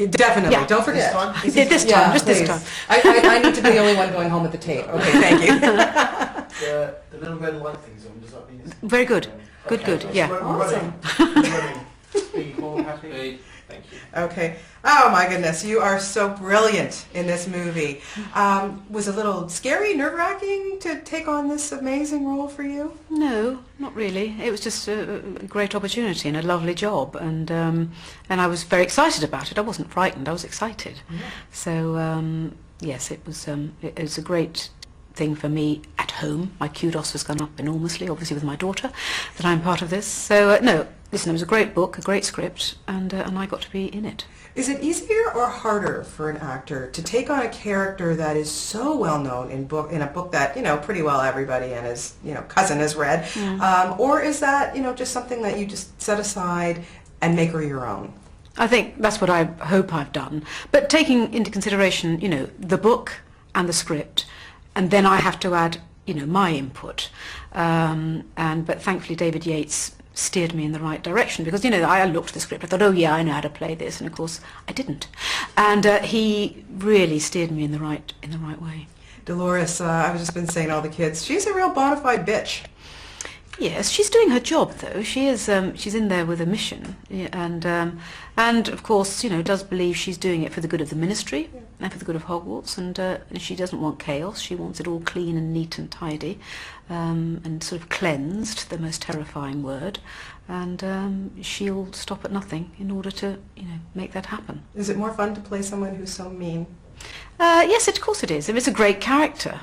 Definitely. Yeah. Don't forget. This time, just please. this time. I need to be the only one going home with the tape. Okay, thank you. The little red light thing's on, does that mean it's... Very good. Good, yeah. Awesome. Speed, more happy. Speed. Thank you. Okay. Oh my goodness, you are so brilliant in this movie. Was it a little scary, nerve-wracking to take on this amazing role for you? No, not really. It was just a great opportunity and a lovely job, and I was very excited about it. I wasn't frightened. I was excited. Yeah. So yes, it was a great thing for me at home. My kudos has gone up enormously, obviously with my daughter, that I'm part of this. So no, listen, it was a great book, a great script, and I got to be in it. Is it easier or harder for an actor to take on a character that is so well known in a book that pretty well everybody and his cousin has read, or is that just something that you just set aside and make her your own? I think that's what I hope I've done. But taking into consideration, the book and the script, and then I have to add, my input. But thankfully David Yates steered me in the right direction, because I looked at the script, I thought, oh yeah, I know how to play this, and of course I didn't. And he really steered me in the right way. Dolores, I've just been saying to all the kids, she's a real bona fide bitch. Yes, she's doing her job though. She is. She's in there with a mission, and of course, does believe she's doing it for the good of the ministry and for the good of Hogwarts. And she doesn't want chaos. She wants it all clean and neat and tidy, and sort of cleansed, the most terrifying word. And she'll stop at nothing in order to, make that happen. Is it more fun to play someone who's so mean? Yes, of course it is. It's a great character.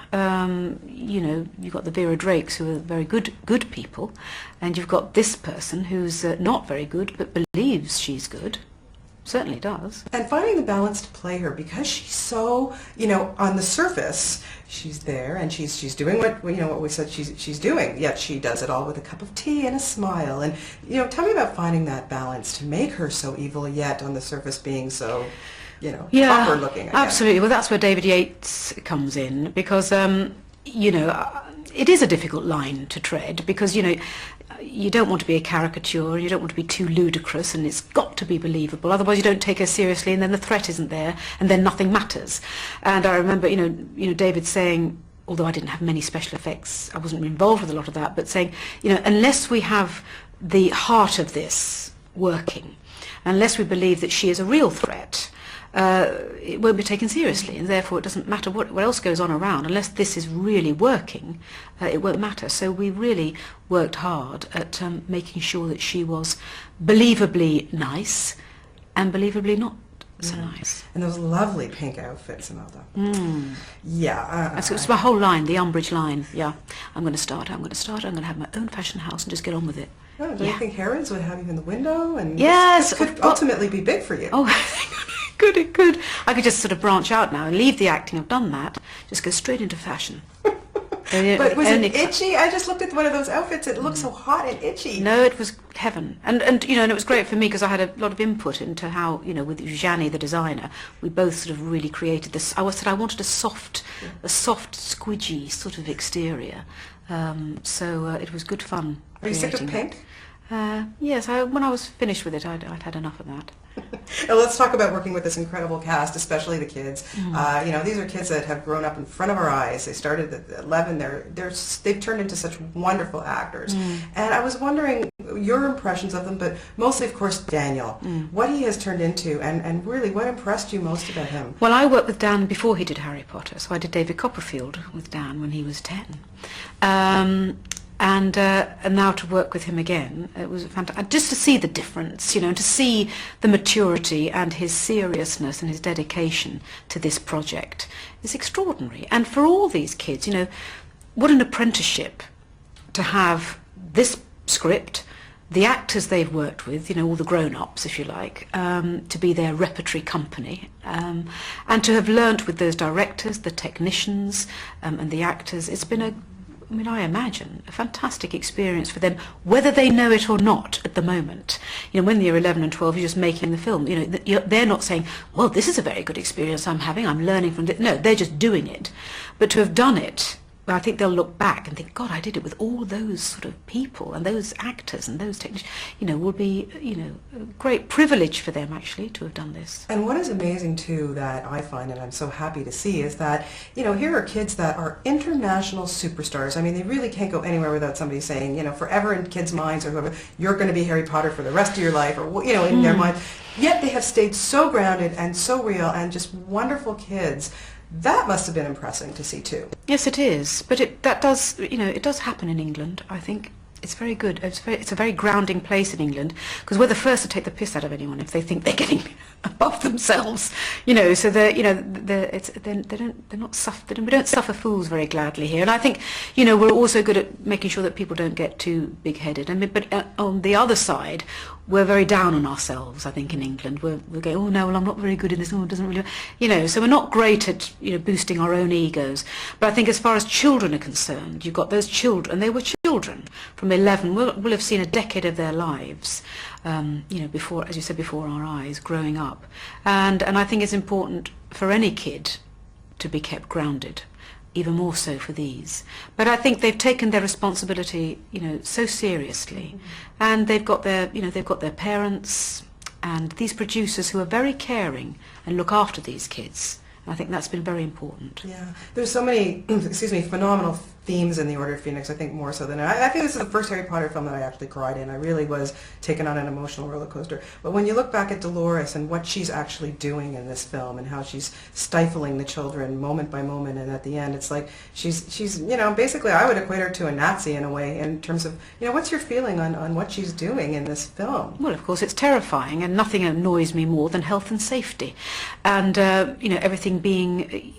You've got the Vera Drakes, who are very good people, and you've got this person who's not very good but believes she's good. Certainly does. And finding the balance to play her, because she's so, on the surface, she's there and she's doing what we said she's doing. Yet she does it all with a cup of tea and a smile. And tell me about finding that balance to make her so evil, yet on the surface being so, proper looking. Absolutely. Well, that's where David Yates comes in, because it is a difficult line to tread, because you don't want to be a caricature, you don't want to be too ludicrous, and it's got to be believable. Otherwise, you don't take her seriously, and then the threat isn't there, and then nothing matters. And I remember, David saying, although I didn't have many special effects, I wasn't involved with a lot of that, but saying, unless we have the heart of this working, unless we believe that she is a real threat, it won't be taken seriously, and therefore it doesn't matter what else goes on around. Unless this is really working, it won't matter. So we really worked hard at making sure that she was believably nice and believably not so nice. And those lovely pink outfits, Imelda. Yeah. It's my whole line, the Umbridge line. Yeah, I'm going to start, I'm going to have my own fashion house and just get on with it. Oh, do you think Harrods would have you in the window? And yes, this could ultimately be big for you. Oh, it could. I could just sort of branch out now and leave the acting. I've done that. Just go straight into fashion. But was it itchy? I just looked at one of those outfits. It looked so hot and itchy. No, it was heaven. And it was great for me because I had a lot of input into how, with Jani, the designer, we both sort of really created this. I wanted a soft, squidgy sort of exterior. So it was good fun. Are you sick of pink? Yes, when I was finished with it, I'd had enough of that. Now let's talk about working with this incredible cast, especially the kids. These are kids that have grown up in front of our eyes. They started at 11. They've turned into such wonderful actors. And I was wondering your impressions of them, but mostly, of course, Daniel. What he has turned into, and really, what impressed you most about him? Well, I worked with Dan before he did Harry Potter, so I did David Copperfield with Dan when he was 10. And now to work with him again, it was fantastic. Just to see the difference, to see the maturity and his seriousness and his dedication to this project is extraordinary. And for all these kids, what an apprenticeship to have this script, the actors they've worked with, all the grown-ups, if you like, to be their repertory company, and to have learnt with those directors, the technicians, and the actors. It's been I imagine, a fantastic experience for them, whether they know it or not at the moment. When they're 11 and 12, you're just making the film. They're not saying, well, this is a very good experience I'm having, I'm learning from this. No, they're just doing it. But to have done it I think they'll look back and think, God, I did it with all those sort of people and those actors and those technicians. Will be, a great privilege for them actually to have done this. And what is amazing too that I find, and I'm so happy to see, is that, here are kids that are international superstars. I mean, they really can't go anywhere without somebody saying, forever in kids' minds or whoever, you're going to be Harry Potter for the rest of your life, or, in their mind. Yet they have stayed so grounded and so real and just wonderful kids. That must have been impressive to see too. Yes, it is. But it does happen in England, I think. It's very good. It's a very grounding place in England, because we're the first to take the piss out of anyone if they think they're getting above themselves. So we don't suffer fools very gladly here. And I think we're also good at making sure that people don't get too big-headed. But on the other side, we're very down on ourselves. I think in England we're going, oh no, well I'm not very good in this. Oh, it doesn't really, so we're not great at boosting our own egos. But I think as far as children are concerned, you've got those children, and they were children from 11. We'll have seen a decade of their lives, before, as you said, before our eyes, growing up, and I think it's important for any kid to be kept grounded, even more so for these. But I think they've taken their responsibility, so seriously, and they've got their parents and these producers who are very caring and look after these kids. I think that's been very important. Yeah, there's so many, phenomenal themes in The Order of Phoenix. I think more so than I think this is the first Harry Potter film that I actually cried in. I really was taken on an emotional roller coaster. But when you look back at Dolores and what she's actually doing in this film and how she's stifling the children moment by moment, and at the end it's like she's basically I would equate her to a Nazi in a way in terms of what's your feeling on what she's doing in this film? Well, of course it's terrifying, and nothing annoys me more than health and safety, and everything being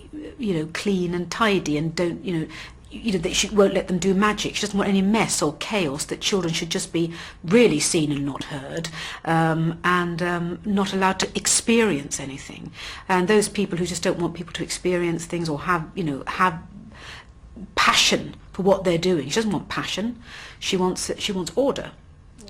clean and tidy, and that she won't let them do magic. She doesn't want any mess or chaos, that children should just be really seen and not heard, and not allowed to experience anything. And those people who just don't want people to experience things or have passion for what they're doing. She doesn't want passion. She wants order.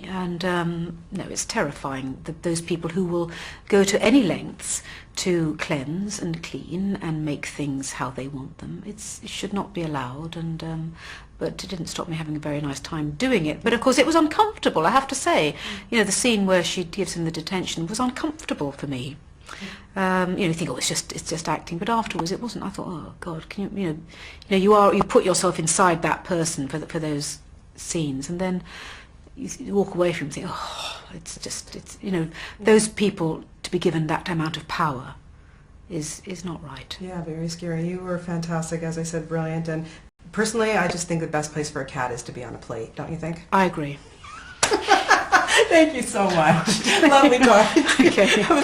And no, it's terrifying, those people who will go to any lengths to cleanse and clean and make things how they want them. It should not be allowed, and but it didn't stop me having a very nice time doing it. But of course it was uncomfortable, I have to say. The scene where she gives him the detention was uncomfortable for me. You think, oh, it's just acting, but afterwards it wasn't. I thought, oh God, can you put yourself inside that person for those scenes, and then you walk away from it and think, oh, it's those people to be given that amount of power is not right. Yeah, very scary. You were fantastic, as I said, brilliant. And personally, I just think the best place for a cat is to be on a plate, don't you think? I agree. Thank you so much. Lovely talking. Okay.